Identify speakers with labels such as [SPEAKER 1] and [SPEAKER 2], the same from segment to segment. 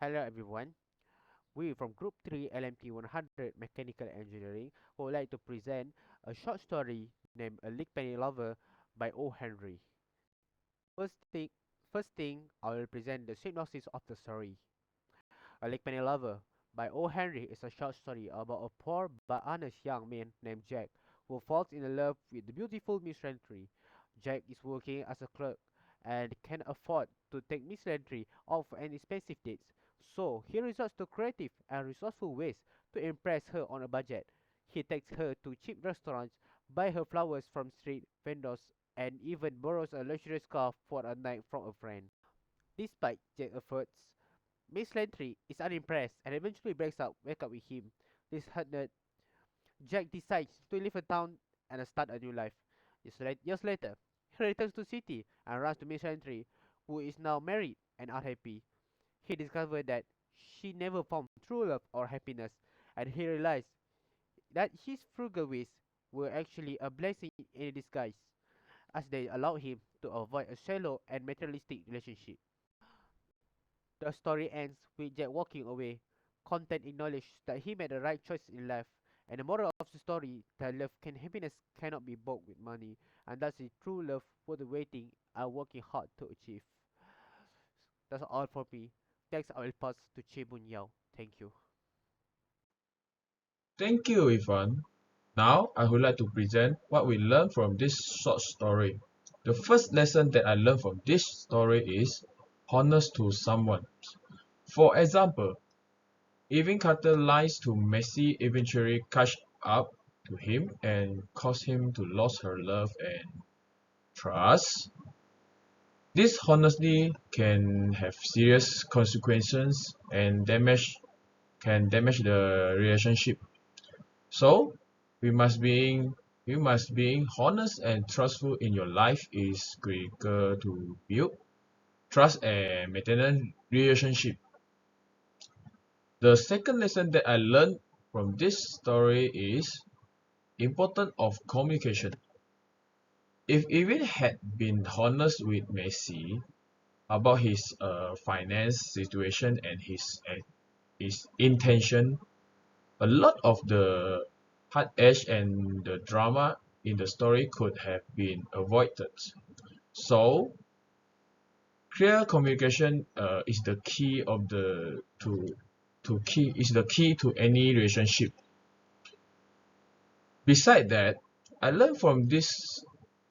[SPEAKER 1] Hello everyone, we from Group 3 LMT100 Mechanical Engineering would like to present a short story named A Lickpenny Lover by O. Henry. First thing, first thing, I will present the synopsis of the story. A Lickpenny Lover by O. Henry is a short story about a poor but honest young man named Jack who falls in love with the beautiful Miss Rentry. Jack is working as a clerk and can afford to take Miss Rentry off an expensive dates, so he resorts to creative and resourceful ways to impress her on a budget. He takes her to cheap restaurants, buy her flowers from street vendors, and even borrows a luxurious car for a night from a friend. Despite Jack's efforts, Miss Lantry is unimpressed and eventually breaks up with him. Disheartened, Jack decides to leave the town and start a new life. Years later, he returns to city and runs to Miss Lantry, who is now married and unhappy. He discovers that she never found true love or happiness, and he realizes that his frugal ways were actually a blessing in disguise, as they allowed him to avoid a shallow and materialistic relationship. The story ends with Jack walking away. Content acknowledges that he made the right choice in life, and the moral of the story that happiness cannot be bought with money, and that's the true love worth waiting and working hard to achieve. That's all for me. Next, I will pass to Chibun Yao. Thank you.
[SPEAKER 2] Thank you, Ivan. Now, I would like to present what we learned from this short story. The first lesson that I learned from this story is honest to someone. For example, Evan Carter lies to Messi eventually catch up to him and cause him to lose her love and trust. This honesty can have serious consequences and damage the relationship. So we must being honest and trustful in your life is critical to build trust and maintain relationship. The second lesson that I learned from this story is importance of communication. If Evan had been honest with Messi about his finance situation and his intention, a lot of the hard edge and the drama in the story could have been avoided. So clear communication is the key of the to key is the key to any relationship. Beside that, I learned from this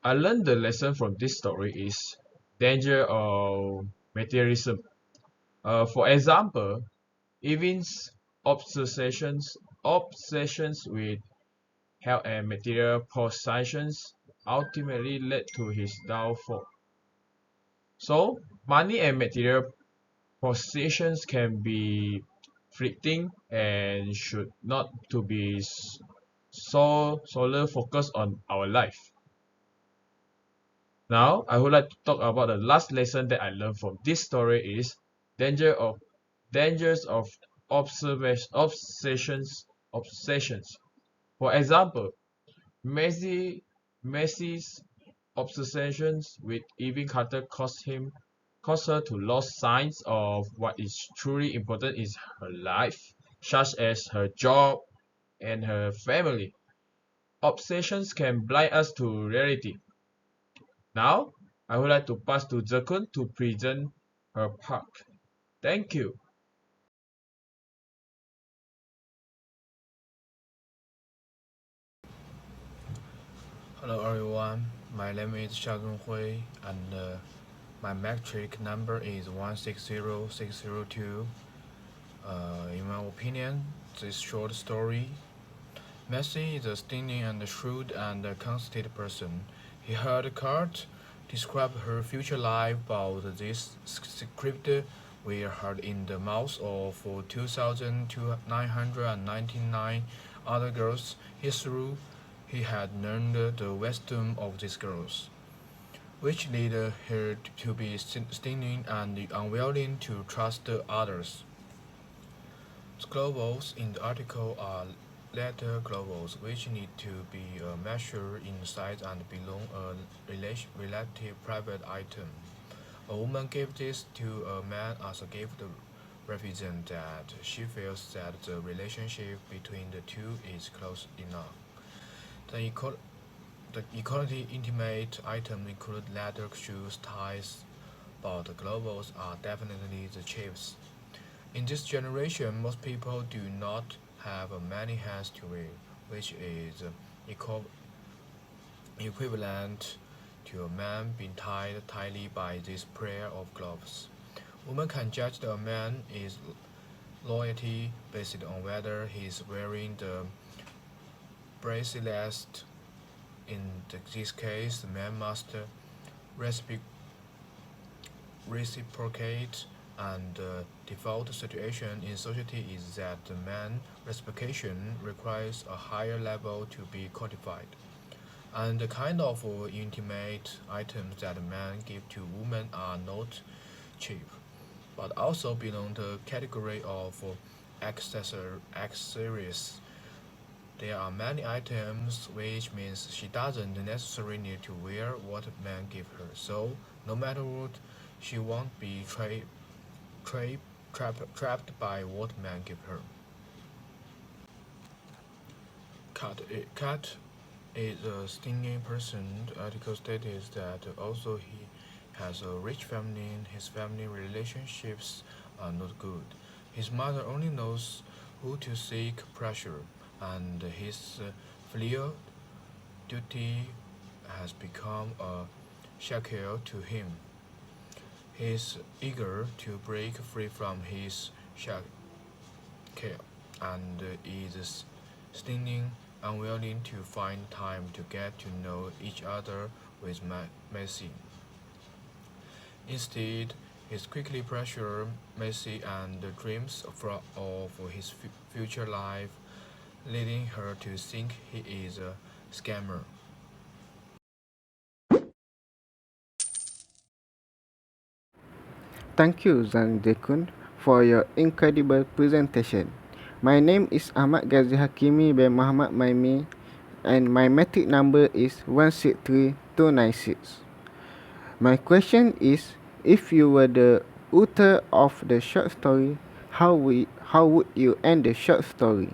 [SPEAKER 2] I learned the lesson from this story is danger of materialism. For example, Evin's obsessions with health and material possessions ultimately led to his downfall. So, money and material possessions can be fleeting and should not to be solely focused on our life. Now, I would like to talk about the last lesson that I learned from this story is danger of dangers of obsessions. For example, Messi Messi's obsessions with Evan Carter caused her to lose signs of what is truly important in her life, such as her job and her family. Obsessions can blind us to reality. Now, I would like to pass to Zekun to present her part. Thank you.
[SPEAKER 3] Hello everyone, my name is Xiaozun Hui and my metric number is 160602. In my opinion, this short story, Messi is a stunning and shrewd and conceited person. He heard a card describe her future life, but this script we heard in the mouths of 2,999 other girls. He had learned the wisdom of these girls, which led her to be stingy and unwilling to trust others. The globals in the article are letter globals, which need to be measured in size and belong a relative private item. A woman gave this to a man as a gift represents that she feels that the relationship between the two is close enough. The equality intimate items include leather, shoes, ties, but the globals are definitely the cheapest. In this generation, most people do not have many hands to wear, which is equivalent to a man being tied tightly by this pair of gloves. Women can judge a man is loyalty based on whether he is wearing the bracelet. In this case, the man must reciprocate, and the default situation in society is that the man reciprocation requires a higher level to be codified. And the kind of intimate items that men give to women are not cheap, but also belong to the category of accessories. There are many items, which means she doesn't necessarily need to wear what men give her. So, no matter what, she won't be trapped by what men give her. Cat is a stinging person. The article states that also he has a rich family. His family relationships are not good. His mother only knows who to seek pressure, and his filial duty has become a shackle to him. He is eager to break free from his shackle and is stinging, unwilling to find time to get to know each other with Messi. Instead, he quickly pressures Messi and dreams of his future life, leading her to think he is a scammer.
[SPEAKER 4] Thank you, Zhang Zekun, for your incredible presentation. My name is Ahmad Ghazi Hakimi bin Muhammad Maimi, and my metric number is 163296. My question is, if you were the author of the short story, how would you end the short story?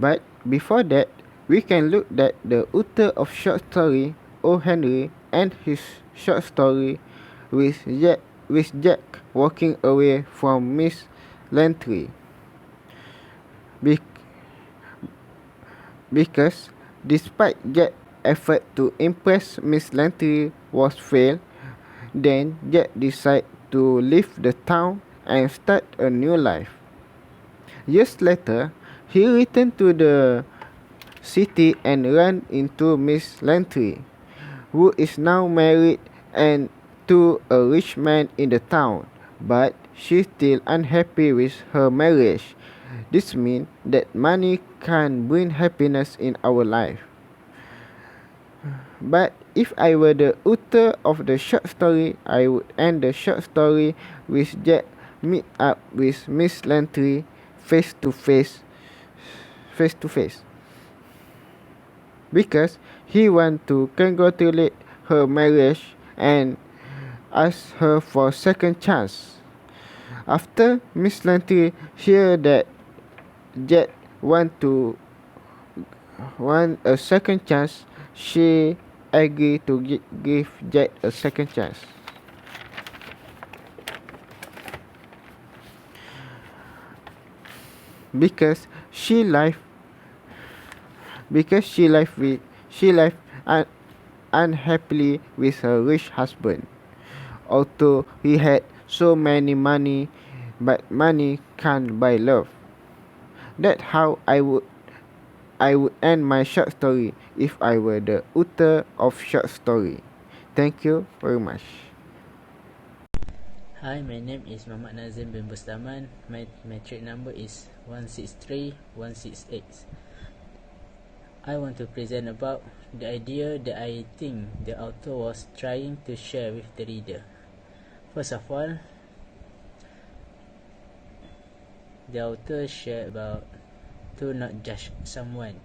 [SPEAKER 4] But before that, we can look at the author of short story, O. Henry, and his short story with Jack walking away from Miss Lantry. Because despite Jack's effort to impress Miss Lantry was failed, then Jack decided to leave the town and start a new life. Years later, he returned to the city and ran into Miss Lantry, who is now married and to a rich man in the town, but she's still unhappy with her marriage. This means that money can bring happiness in our life. But if I were the author of the short story, I would end the short story with Jack meet up with Miss Lantry face to face, because he want to congratulate her marriage and ask her for a second chance. After Miss Lantry hear that Jack want a second chance, she agree to give Jack a second chance. Because she live unhappily with her rich husband. Although he had so many money, but money can't buy love. That's how I would end my short story if I were the author of short story. Thank you very much.
[SPEAKER 5] Hi, my name is Muhammad Nazim bin Bustaman. My metric number is 163168. I want to present about the idea that I think the author was trying to share with the reader. First of all, the author shared about to not judge someone.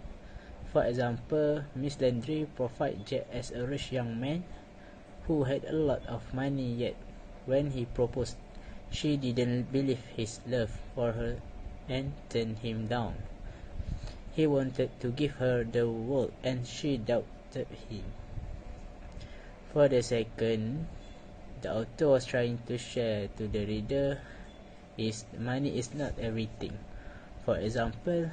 [SPEAKER 5] For example, Miss Landry profiled Jack as a rich young man who had a lot of money, yet when he proposed, She didn't believe his love for her and turned him down. He wanted to give her the world and she doubted him. For the second, the author was trying to share to the reader is money is not everything. For example,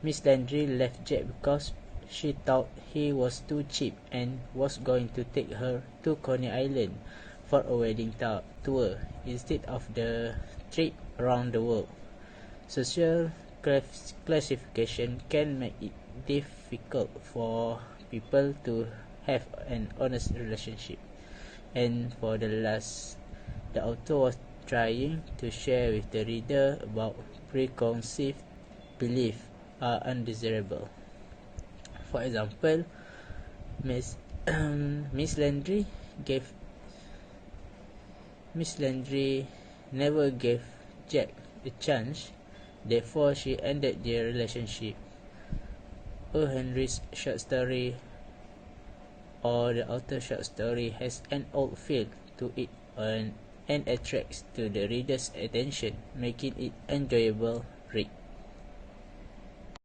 [SPEAKER 5] Miss Landry left Jack because she thought he was too cheap and was going to take her to Coney Island for a wedding tour instead of the trip around the world. Social classification can make it difficult for people to have an honest relationship. And for the last, the author was trying to share with the reader about preconceived beliefs are undesirable. For example, Miss Miss Landry never gave Jack a chance, therefore she ended their relationship. Henry's short story or the author's short story has an old feel to it and attracts to the reader's attention, making it enjoyable read.